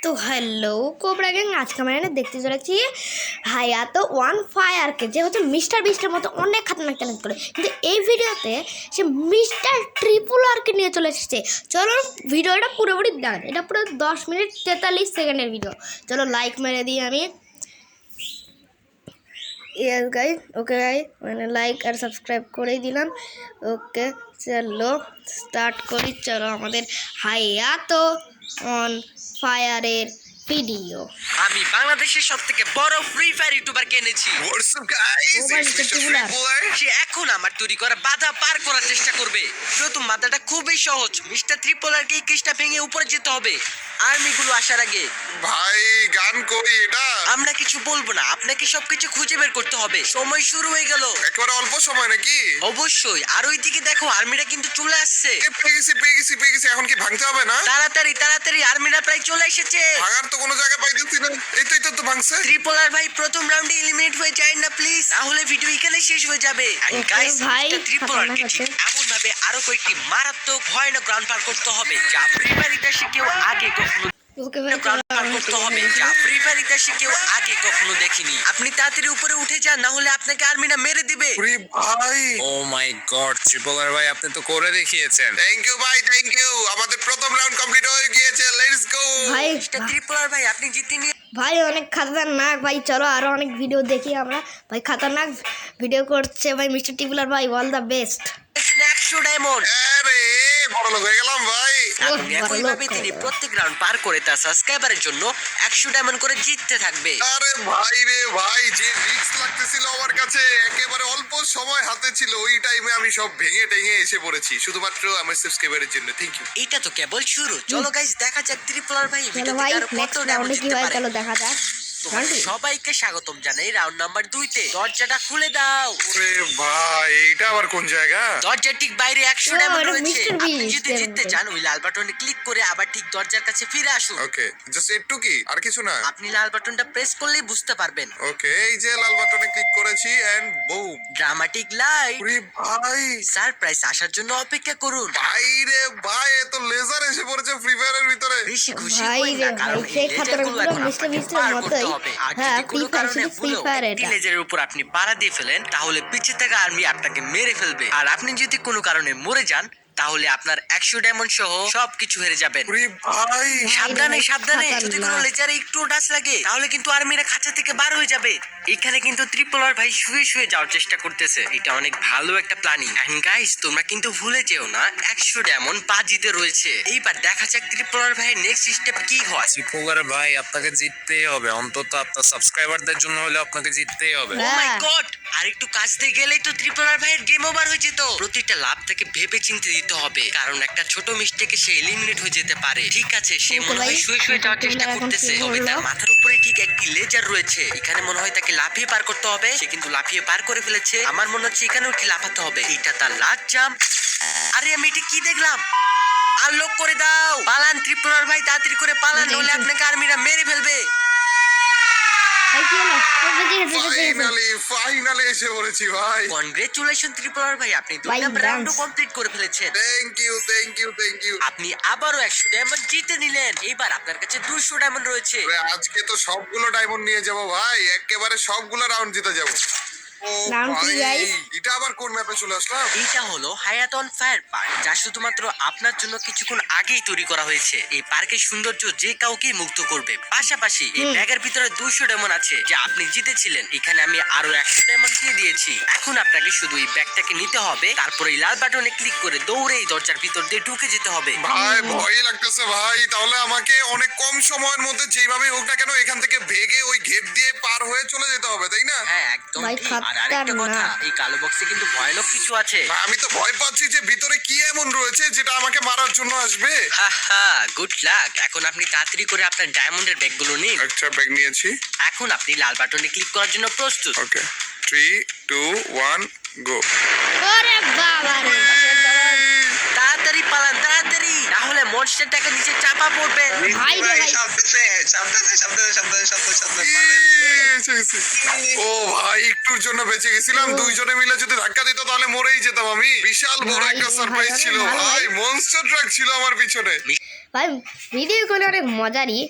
তো hello cobra gang, আজকে আমরা এখানে দেখতে চলেছি হায়াতো ওয়ান ফায়ারকে, যে হচ্ছে মিস্টার বিস্টের মতো অনেক খাতরনাক চ্যালেঞ্জ করে, কিন্তু এই ভিডিওতে সে মিস্টার ট্রিপল আরকে নিয়ে চলে এসেছে। চলো ভিডিওটা পুরোপুরি দেখ, এটা পুরো 10 মিনিট 43 সেকেন্ডের ভিডিও। চলো লাইক মেরে দিই আমি। ইয়েস গাইস, ওকে গাইস, মানে লাইক আর সাবস্ক্রাইব করেই দিলাম। ওকে চলো স্টার্ট করি। চলো আমাদের হায়াতো অন ফায়ারের ভিডিও। আমি বাংলাদেশের সবথেকে বড় ফ্রি ফায়ার ইউটিউবার কিনেছি। What's up guys? Oh my It's Mr. God, Tripular. সে এখন আমার তৈরি করা বাধা পার করার চেষ্টা করবে। প্রথম বাধাটা খুবই সহজ, মিস্টার ত্রিপোলারকে এই কেসটা ভেঙে উপরে যেতে হবে আর্মিগুলো আসার আগে। ভাই গান কই এটা? আমরা কিছু বলবো না, আপনাকে সবকিছু খুঁজে বের করতে হবে। সময় শুরু হয়ে গেল। একেবারে অল্প সময় নাকি? অবশ্যই, আর ওইদিকে দেখো আর্মিরা কিন্তু চলে আসছে। পেয়ে গেছি এখন কি ভাঙতে হবে না? তাড়াতাড়ি তাড়াতাড়ি, আর্মিরা প্রায় চলে এসেছে। ভাঙার তো কোনো জায়গা পাইতেছি না। এই তো ভাঙছে। ত্রিপোলার ভাই প্রথম রাউন্ডে এলিমিনেট হয়ে যায় না প্লিজ, না হলে ভিডিও এখানে শেষ হয়ে যাবে। গাইস, ভাই, ত্রিপোলারকে ঠিক এমন ভাবে আরো কয়েকটি মারাত্মক ভয়ানক গ্রাউন্ড পার করতে হবে যা ফ্রি ফায়ার ইতিহাসে কেউ আগে কখনো ওকে ভাই, গ্রাউন্ড পার করতে হবে যা ফ্রি ফায়ার ইতিহাসে কেউ আগে কখনো দেখেনি। আপনি তাড়াতাড়ি উপরে উঠে যান, না হলে আপনাকে আর্মিরা মেরে দিবে। ওরে ভাই, ও মাই গড ট্রিপলার ভাই, আপনি তো করে দেখিয়েছেন। থ্যাংক ইউ ভাই, থ্যাংক ইউ। আমাদের প্রথম রাউন্ড কমপ্লিট হয়ে গিয়েছে। Let's go. ভাই মিস্টার ত্রিপোলার ভাই, আপনি জিতে নিয়ে ভাই অনেক খাতারনাক ভাই। চলো আরো অনেক ভিডিও দেখি আমরা। ভাই খাতারনাক ভিডিও করছে ভাই মিস্টার টিপুলার ভাই, অল দ্য বেস্ট। 100 ডায়মন্ড। আরে বড় লোক হয়ে গেলাম ভাই। এবং একইভাবে তিনি প্রত্যেক রাউন্ড পার করে তার সাবস্ক্রাইবারের জন্য 100 ডায়মন্ড করে জিততে থাকবে। আরে ভাই রে ভাই, যে রিস্ক লাগতেছিল আমার কাছে, একেবারে অল্প সময় হাতে ছিল, ওই টাইমে আমি সব ভেঙে টেঙে এসে পড়েছি শুধুমাত্র আমার সাবস্ক্রাইবারের জন্য। Thank you. এটা তো কেবল শুরু। চলো গাইস, দেখা যাক ত্রিপোলার ভাই চলো ভিডিও ভাই থেকে আরো কত নেক্সট ডায়মন্ড রাউন্ডে কি জিততে হয় পারে। চলো দেখা যাক। তোমাদের সবাইকে স্বাগতম জানাই রাউন্ড নাম্বার 2 তে। দরজাটা খুলে দাও। ওরে ভাই, এইটা আবার কোন জায়গা? দরজার ঠিক বাইরে 100 ও, ডায়মন্ড এটা রয়েছে। Mr. আপনি Beast যদি এর জিততে মতো। চান ওই লাল বাটনে ক্লিক করে আবার ঠিক দরজার কাছে ফিরে আসুন। ওকে, জাস্ট একটু কি আর কিছু না? আপনি লাল বাটনটা প্রেস করলেই বুঝতে পারবেন। ওকে, এই যে লাল বাটনে ক্লিক করেছি এন্ড বুম। Dramatic light. ওরে ভাই, সারপ্রাইজ আসার জন্য অপেক্ষা করুন। ভাই রে ভাই, এত লেজার এসে পড়েছে ফ্রি ফায়ারের ভিতরে। বেশি খুশি ভাই হই রে না, কারণ ভাই, এই সেই লেজারগুলো খাতারগুলো এখন মিস্টার আপনাকে বিস্টের পার করতে মতোই। হবে। আর হ্যাঁ, যদি কোনো ফ্রি ফায়ার, কারণে শুধু ফ্রি ভুলেও ফায়ার একটি এটা। লেজারের উপর আপনি পাড়া দিয়ে ফেলেন, তাহলে পিছে থাকা আর্মি আপনাকে মেরে ফেলবে। আর আপনি যদি কোনো কারণে মরে যান, তাহলে আপনার 100 ডায়মন্ড সহ সবকিছু হেরে যাবেন। ওরে ভাই, সাবধানে সাবধানে, খাতারনাক। যদি কোনো লেজারে একটু ডাচ লাগে তাহলে কিন্তু আর্মিরা খাঁচা থেকে বার হয়ে যাবে। এখানে কিন্তু ত্রিপোলার ভাই শুয়ে শুয়ে যাওয়ার চেষ্টা করতেছে। এটা অনেক ভালো একটা প্ল্যানিং। এন্ড গাইস, তোমরা কিন্তু ভুলে যেও না 100 ডায়মন্ড বাজিতে রয়েছে। এইবার দেখা যাক ত্রিপোলার ভাইয়ের নেক্সট স্টেপ কি হয়। ট্রিপলার ভাই, আপনাকে জিততেই হবে, অন্তত আপনার সাবস্ক্রাইবারদের জন্য হলে আপনাকে জিততেই হবে। ও মাই গড, আর একটু কাছতে গেলেই তো ত্রিপোলার ভাইয়ের গেম ওভার হয়ে যেত। প্রতিটা লাভ থেকে ভেবে চিন্তে দিতে হবে, কারণ একটা ছোট মিস্টেকে সে এলিমিনেট হয়ে যেতে পারে। ঠিক আছে, সে মনে হয় শুয়ে শুয়ে যাওয়ার চেষ্টা করতেছে, তবে তার মাথার উপরে ঠিক একটি লেজার রয়েছে। এখানে মনে হয় তাকে লাফিয়ে পার করতে হবে। সে কিন্তু লাফিয়ে পার করে ফেলেছে। আমার মনে হচ্ছে এখানেও কি লাফাতে হবে। এটা তার লাস্ট জাম্প। আরে আমি এটা কি দেখলাম? আনলক করে দাও। পালান ত্রিপোলার ভাই, তাড়াতাড়ি করে পালান, নইলে আপনাকে আর্মিরা মেরে ফেলবে। ভাই কি হলো? ও বেঁচে গেছে, বেঁচে গেছে। ফাইনালি এসে পড়েছি ভাই। কনগ্রেচুলেশন ত্রিপোলার ভাই, আপনি দুই ভাই, নাম্বার রাউন্ডও dance। কমপ্লিট করে ফেলেছেন। Thank you. আপনি আবারও 100 ডায়মন্ড জিতে নিলেন। এবার আপনার কাছে 200 ডায়মন্ড রয়েছে। আজকে তো সবগুলো ডায়মন্ড নিয়ে যাব ভাই, একেবারে সবগুলো রাউন্ড জিতে যাব। ও Round কি, ভাই, guys? এটা আবার কোন ম্যাপে চলে আসলাম? এইটা হলো হায়াতন ফায়ার পার্ক, যা শুধুমাত্র আপনার জন্য কিছুক্ষণ আগেই তৈরি করা হয়েছে। এই পার্কের সৌন্দর্য যে কাউকে মুগ্ধ করবে। পাশাপাশি এই ব্যাগের ভিতরে 200 ডায়মন্ড আছে যা আপনি জিতেছিলেন। এখানে আমি আরো 100 ডায়মন্ড দিয়ে দিয়েছি। এখন আপনাকে শুধু এই ব্যাগটাকে নিতে হবে, তারপর এই লাল বাটনে ক্লিক করে দৌড়ে এই দরজার ভিতর দিয়ে ঢুকে যেতে হবে। ভাই ভয় লাগতেছে ভাই। তাহলে আমাকে অনেক কম সময়ের মধ্যে যেভাবে হোক না কেন এখান থেকে ভেগে ওই গেট দিয়ে পার হয়ে চলে যেতে হবে, তাই না? হ্যাঁ, একদম ভাই, ঠিক। আর আরেকটা কথা, খাতারনাক। এই কালো বক্সে কিন্তু ভয়ানক কিছু আছে। ভাই, আমি তো ভয় পাচ্ছি যে ভিতরে কি এমন রয়েছে যেটা আমাকে মারার জন্য আসবে। Good luck. এখন আপনি তাড়াতাড়ি করে আপনার ডায়মন্ডের ব্যাগগুলো নিন। একটা ব্যাগ নিয়েছি। এখন আপনি লাল বাটনে ক্লিক করার জন্য প্রস্তুত। ওকে, 3 2 1 গো। ওরে বাবা রে। তাড়াতাড়ি পালান, তাড়াতাড়ি, না হলে মনস্টারটাকে নিচে চাপা পড়বে। ভাই রে ভাই। ও ভাই, একটুর জন্য বেঁচে গেছিলাম। দুইজনে মিলে যদি ধাক্কা দিত তাহলে মরেই যেতাম আমি। বিশাল বড় ভাই, একটা ভাই, সারপ্রাইজ অনেক ছিল ভালো ভাই। ভাই। মনস্টার ট্রাক ছিল আমার পিছনে। ভাই ভিডিও গুলো অনেক মজারই,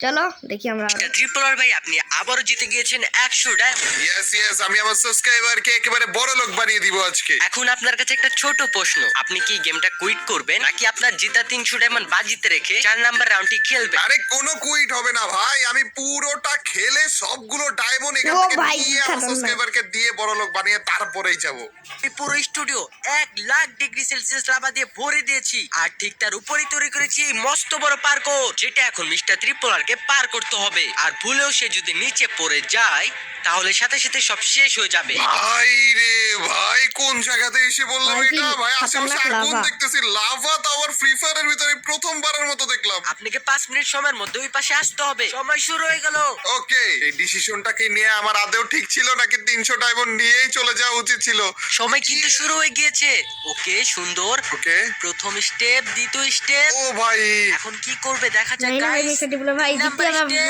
চলো দেখি আমরা আরো। ট্রিপলার ভাই আপনি আবারও জিতে গিয়েছেন 100 ডায়মন্ড। ইয়েস আমি আমার সাবস্ক্রাইবারকে একেবারে বড় লোক বানিয়ে দিব আজকে। এখন আপনার কাছে একটা ছোট প্রশ্ন, আপনি কি গেমটা কুইট করবেন নাকি আপনার জেতা 300 ডায়মন্ড বাজিতে রেখে 4 নাম্বার রাউন্ডটি খেলবেন? আরে কোনো কুইট হবে না ভাই, আমি পুরোটা খেলে সবগুলো ডায়মন্ড এখান ও থেকে ভাই, নিয়ে আমার খতরনাক। সাবস্ক্রাইবারকে দিয়ে বড় লোক বানিয়ে তারপরেই যাব। এই পুরো স্টুডিও 1,00,000 ডিগ্রি সেলসিয়াস লাভা দিয়ে ভরে দিয়েছি, আর ঠিক তার উপরেই তৈরি করেছি এই মস্ত বড় পার্ক, যেটা এখন মিস্টার ত্রিপোলারকে পার করতে হবে। আর ভুলেও সে যদি নিচে পড়ে যায় তাহলে সাথে সাথে সব শেষ হয়ে যাবে। ভাই রে ভাই, কোন জায়গাতে এসে বললাম ভাই, এটা? ভাই আশেপাশে খতরনাক আগুন লাভা। দেখতেছি, লাভা তো আবার ফ্রি ফায়ারের ভিতরে প্রথমবারের মতো দেখলাম। আপনাকে 5 মিনিট সময়ের মধ্যে ওই পাশে আসতে হবে। সময় শুরু হয়ে গেল। ওকে, এই ডিসিশনটাকে নিয়ে আমার আদেও ঠিক ছিল নাকি 300 ডায়মন্ড নিয়েই চলে যাওয়া উচিত ছিল? সময় কিন্তু শুরু হয়ে গিয়েছে। ওকে, সুন্দর। ওকে, প্রথম স্টেপ, দ্বিতীয় স্টেপ। ও ভাই এখন কি করবে দেখা যাক নাই না গাইস। মিস্টার টিপুলার ভাই জিততে হবে।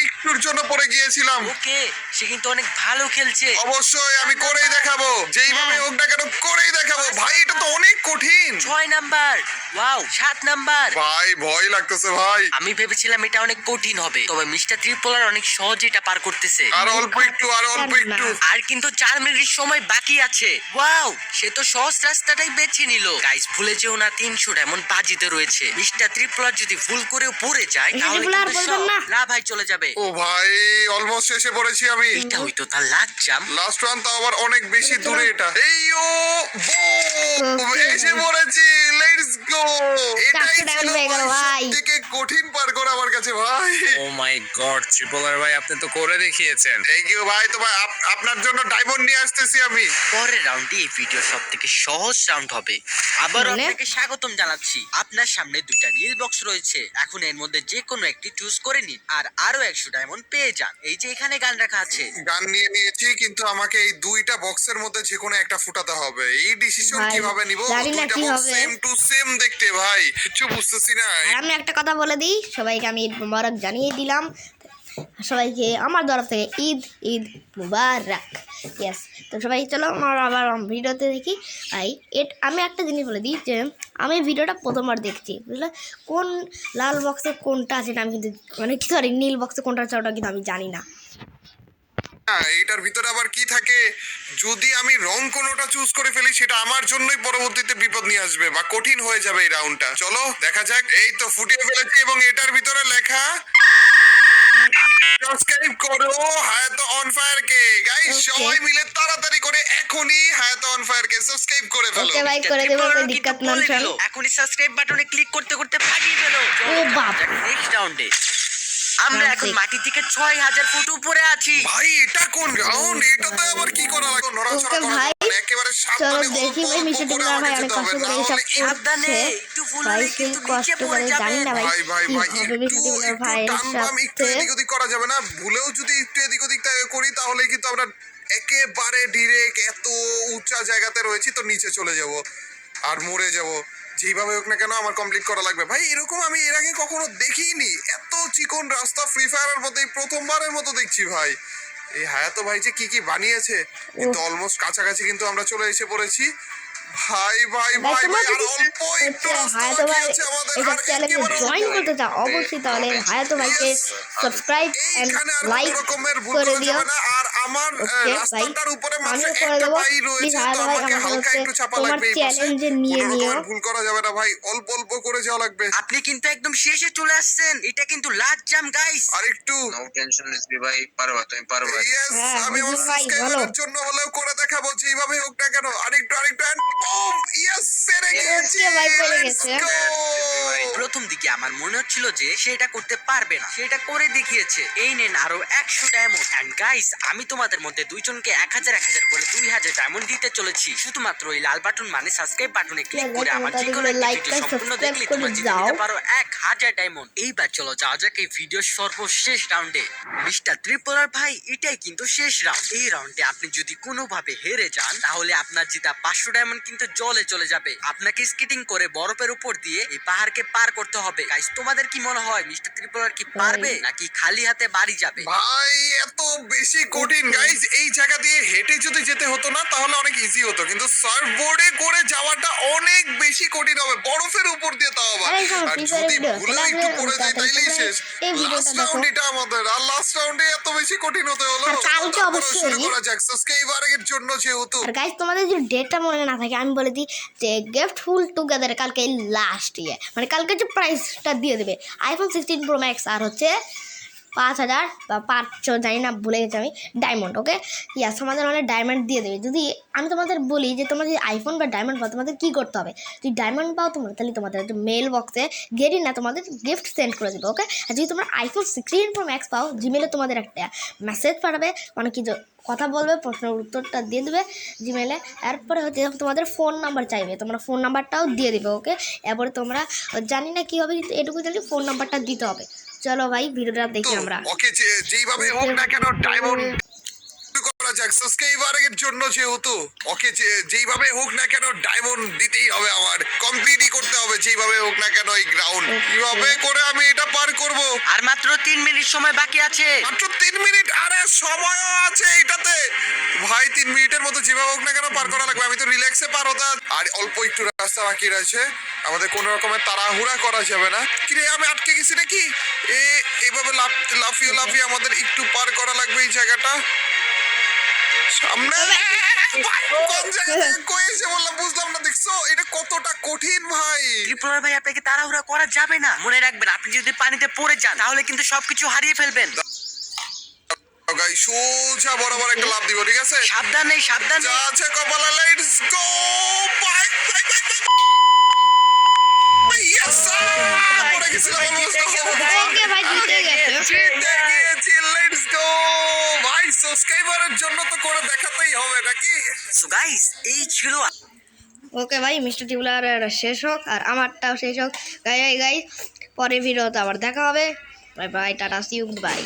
একটুর জন্য পড়ে গিয়েছিলাম। ওকে, সে কিন্তু অনেক ভালো খেলছে। অবশ্যই আমি করেই দেখাবো, যেইভাবে হোক না কেন করেই দেখাবো। ভাই এটা তো অনেক কঠিন। 6 নাম্বার, ওয়াও 7 নাম্বার। ভাই ভয় লাগতেছে ভাই। আমি ভেবেছিলাম এটা অনেক কঠিন হবে, তবে মিস্টার ত্রিপোলার অনেক সহজে এটা পার করতেছে। আর অল্প একটু, আর অল্প একটু। আর কিন্তু 4 মিনিট সময় বাকি আছে। ওয়াও, সে তো সহজ রাস্তাটাই বেছে নিল। গাইস ভুলে যেও না 300 ডায়মন্ড বাজিতে রয়েছে। মিস্টার ত্রিপোলার যদি ভুল করেও পড়ে যায় মিস্টার তাহলে ত্রিপোলার কিন্তু বলবেন না। লাভায় চলে যাবে। ও ভাই অলমোস্ট শেষে পড়েছি আমি। এটা হয়তো তার লাস্ট জাম্প। লাস্ট রান তো আবার অনেক বেশি দূরে এটা। এই ও বুম, এসে পড়েছি। Let's go. এটাই 400 ছিল হয়ে গেল ভাই। সবথেকে কঠিন পার করা আমার কাছে ভাই। ও মাই গড ট্রিপলার ভাই আপনি তো করে দেখিয়েছেন। থ্যাংক ইউ ভাই, তোমার আপনার জন্য ডায়মন্ড নিয়ে আসতেছি আমি। পরের রাউন্ডে এই ভিডিওর সবথেকে সহজ রাউন্ড হবে। আবারও মানে? আপনাকে স্বাগতম জানাচ্ছি। আপনার সামনে দুইটা নীল বক্স রয়েছে। এখন এর মধ্যে যে কোনো একটি চুজ করে নিন আর আরো 100 ডায়মন্ড পেয়ে যান। এই যে এখানে গান রাখা আছে। গান নিয়ে নিয়েছি, কিন্তু আমাকে এই দুইটা বক্সের মধ্যে যে কোনো একটা ফুটাতে হবে। এই ডিসিশন ভাই, কিভাবে নিব? জানি না দুইটা কি বক্স হবে। সেম টু সেম দেখতে ভাই, কিছু বুঝতেছি না। আর আমি একটা কথা বলে দিই, সবাইকে আমি ঈদ মুবারক জানিয়ে দিলাম। সবাইকে আমার তরফ থেকে ঈদ ঈদ মুবারক। ইয়েস, তো সবাই চলো আমার আবার ভিডিওতে দেখি। আমি একটা জিনিস বলে দিই যে আমি ভিডিওটা প্রথমবার দেখছি, বুঝলে? কোন লাল বক্সে কোনটা আছে এটা আমি কিন্তু মানে সরি নীল বক্সে কোনটা আছে ওটা কিন্তু আমি জানি না। এইটার ভিতরে আবার কি থাকে? যদি আমি রং কোনোটা চুজ করে ফেলি সেটা আমার জন্যই পরবর্তীতে বিপদ নিয়ে আসবে বা কঠিন হয়ে যাবে এই রাউন্ডটা। চলো দেখা যাক। এই তো ফুটিয়ে ফেলেছি এবং এটার ভিতরে লেখা সাবস্ক্রাইব করো হায়াত on fire K. Guys Okay. সবাই মিলে তাড়াতাড়ি করে এখনই হায়াত অন ফায়ার কে সাবস্ক্রাইব করে ফেলো। ওকে ভাই, করে দেবো, কোনো দিক্কত না। এখনই সাবস্ক্রাইব বাটনে ক্লিক করতে করতে ফাটিয়ে ফেলো। ও বাপ। নেক্সট রাউন্ডে আমরা এখন Perfect. মাটি থেকে 6000 ফুট উপরে আছি। ভাই এটা কোন রাউন্ড? এটাতে আবার কি করা লাগে? নড়াচড়া Okay, করা ভাই। যাবে না, একেবারে চলো সাবধানে দেখি অল্প ভাই, অল্প মিস্টার করে টিপুলার ভাই আমাকে অনেক যেতে কষ্ট হবে, করে না এইসব হলে সাবধানে, করছে। একটু ভুল ভাই হলে সেই কিন্তু কষ্ট নিচে পড়ে করে যাবে। জানি না ভাই ভাই কি ভাই হবে একটু মিস্টার টিপুলার একটু ভাইয়ের টান বাম একটু সাথে। এদিক ওদিক করা যাবে না? ভুলেও যদি একটু এদিক ওদিক করি তাহলে কিন্তু আমরা একেবারে ডিরেক্ট এত উঁচা জায়গাতে রয়েছি তো নিচে চলে যাব আর মরে যাব। যেইভাবে হোক না কেন আমার কমপ্লিট করা লাগবে। ভাই এরকম আমি এর আগে কখনো দেখিনি। এত চিকন রাস্তা ফ্রি ফায়ারের মধ্যে এই প্রথমবারের মতো দেখছি ভাই। এই হায়াতো ভাই যে কি কি বানিয়েছে, কিন্তু অলমোস্ট কাছাকাছি কিন্তু আমরা চলে এসে পড়েছি। ভাই ভাই ভাই, ভাই তোমরা ভাই আর যদি অল্প একটু রাস্তা হায়াতো বাকি ভাই আছে আমাদের। এইসব আর চ্যানেলে একেবারে জয়েন করতে চাও অবশ্যই তাহলে হায়াতো ভাইকে সাবস্ক্রাইব এন্ড এইখানে আর লাইক কোনো রকমের ভুল করে করা দিও। যাবে না। আর আমার ওকে ভাই, রাস্তাটার উপরে মাত্র আমিও করে একটা দেবো। পাই প্লিজ রয়েছে, তো হায়াতো ভাই আমাকে আমাকে হালকা হচ্ছে একটু চাপা তোমার লাগবে এই পাশে। চ্যালেঞ্জে নিয়ে কোনো নিও। রকমের ভুল করা যাবে না ভাই, অল্প অল্প করে যাওয়া লাগবে। আপনি কিন্তু একদম শেষে চলে আসছেন। এটা কিন্তু লাস্ট জাম্প গাইস। আর একটু নো টেনশন রিজভি ভাই, পারবা তুমি পারবা। ইয়েস, হ্যাঁ, আমি আমার বুঝলি ভাই, সাবস্ক্রাইবারের বলো। জন্য হলেও করে দেখাবো যেইভাবে হোক না কেন। আরেকটু and boom, ইয়েস পেরে গিয়েছি। ওকে ভাই, পেরে Let's গেছে। go! প্রথম দিকে আমার মনে হচ্ছিল যে সেটা করতে পারবে না, সেটা করে দেখিয়েছে। এই নেন আরো 100 ডায়মন্ড। এন্ড গাইস আমি তোমাদের মধ্যে দুইজনকে 1000 করে 2000 ডায়মন্ড দিতে চলেছি। শুধুমাত্র এই লাল বাটন মানে সাবস্ক্রাইব বাটনে ক্লিক করে আমার যে কোনো একটা লাইক ভিডিও সম্পূর্ণ সাবস্ক্রাইব দেখলে করে তোমরা জিতে যাও। নিতে পারো 1000 ডায়মন্ড। এইবার চলো যাওয়া যাক এই ভিডিওর সর্বশেষ রাউন্ডে। মিস্টার ত্রিপোলার ভাই এটাই কিন্তু শেষ রাউন্ড। এই রাউন্ডে আপনি যদি কোনোভাবে হেরে যান তাহলে আপনার জেতা 500 ডায়মন্ড কিন্তু জলে চলে যাবে। আপনাকে স্কেটিং করে বরফের উপর দিয়ে এই পাহাড়কে পার করতে হবে। গাইস তোমাদের কি মনে হয় মিস্টার ত্রিপোলার কি পারবে নাকি খালি হাতে বাড়ি যাবে? ভাই এত বেশি কঠিন ইমাজিন গাইজ এই জায়গা দিয়ে হেঁটে যদি যেতে হতো না তাহলে অনেক ইজি হতো, কিন্তু সার্ফ বোর্ডে করে যাওয়াটা অনেক বেশি কঠিন হবে, বরফের উপর দিয়ে তাও আবার। আরে শোনো, আর free যদি fire video ভুলেও খেলা একটু আসলে পড়ে যাই তাড়াতাড়ি তাইলেই তোমরা শেষ। এই ভিডিওটা লাস্ট দেখো। রাউন্ড এটা আমাদের, আর লাস্ট রাউন্ডে এত বেশি কঠিন হতে হলো। আর কালকে তারপরেও অবশ্যই- শুরু করা যাক সাবস্ক্রাইবারের জন্য যেহেতু। আর গাইজ তোমাদের যদি ডেটটা মনে না থাকে আমি বলে দিই যে গিফট ফুল টুগেদার কালকে লাস্ট ইয়ে, মানে কালকে যে প্রাইসটা দিয়ে দেবে iPhone 16 Pro Max আর হচ্ছে 5,000 বা 500 জানি না, ভুলে গেছি আমি, ডায়মন্ড। ওকে ইয়াস, আমাদের মানে ডায়মন্ড দিয়ে দেবে। যদি আমি তোমাদের বলি যে তোমরা যদি আইফোন বা ডায়মন্ড পাও তোমাদের কী করতে হবে, যদি ডায়মন্ড পাও তোমরা তাহলে তোমাদের মেল বক্সে গেরি না তোমাদের গিফট সেন্ড করে দেবে। ওকে, আর যদি তোমরা iPhone 16 Pro Max পাও জিমেলে তোমাদের একটা মেসেজ পাঠাবে, অনেক কিছু কথা বলবে, প্রশ্নের উত্তরটা দিয়ে দেবে জিমেলে। এরপরে হচ্ছে তোমাদের ফোন নাম্বার চাইবে, তোমরা ফোন নাম্বারটাও দিয়ে দেবে। ওকে, এরপরে তোমরা জানি না কী হবে, কিন্তু এটুকু জানি ফোন নাম্বারটা দিতে হবে। চলো ভাই ভিডিওটা দেখি আমরা। ওকে, যেইভাবে হোক না কেন ডায়মন্ড করা যাক সাবস্ক্রাইবারের জন্য যেহেতু। ওকে, যেইভাবে হোক না কেন ডায়মন্ড দিতেই হবে, আমার কমপ্লিটই করতে হবে যেইভাবে হোক না কেন এই গ্রাউন্ড। কিভাবে করে আমি এটা পার করব? আর মাত্র 3 মিনিট সময় বাকি আছে। মাত্র 3 মিনিট, আরে সময়ও আছে এটাতে ভাই। 3 মিনিটের মতো যেভাবে হোক না কেন পার করা লাগবে, আমি তো রিল্যাক্সে পার হতাম। আর অল্প একটু রাস্তা বাকি রয়েছে, আমাদের কোনো রকমের তাড়াহুড়া করা যাবে না। কিরে আমি আটকে গেছি নাকি? এইভাবে লাফিয়ে আমাদের একটু পার করা লাগবে এই জায়গাটা। সামনে ভাই, কোন জায়গা থেকে কই এসে বললাম বুঝলাম না। দেখছো এটা কতটা কঠিন ভাই। ত্রিপুরার ভাই আপনাকে তাড়াহুড়া করা যাবে না, মনে রাখবেন আপনি যদি পানিতে পড়ে যান তাহলে কিন্তু সবকিছু হারিয়ে ফেলবেন। গাইস সোজা বরাবর একটা লাফ দিব, ঠিক আছে? সাবধানে যা সাবধানে। আছে কপালে, লেটস গো বাই। ইয়েস পড়ে গেছিলাম অলমোস্ট। ওকে ভাই, জিতে গেছে। জিতে গিয়েছি, লেটস গো ভাই। সাবস্ক্রাইবারের জন্য তো করে দেখাতেই হবে নাকি? সো গাইস এই ছিল ওকে ভাই, মিস্টার টিবুলার শেষ হোক আর আমারটাও শেষ হোক। গাই পরে ভিডিওতে আবার দেখা হবে। Bye bye, tata, see you, by.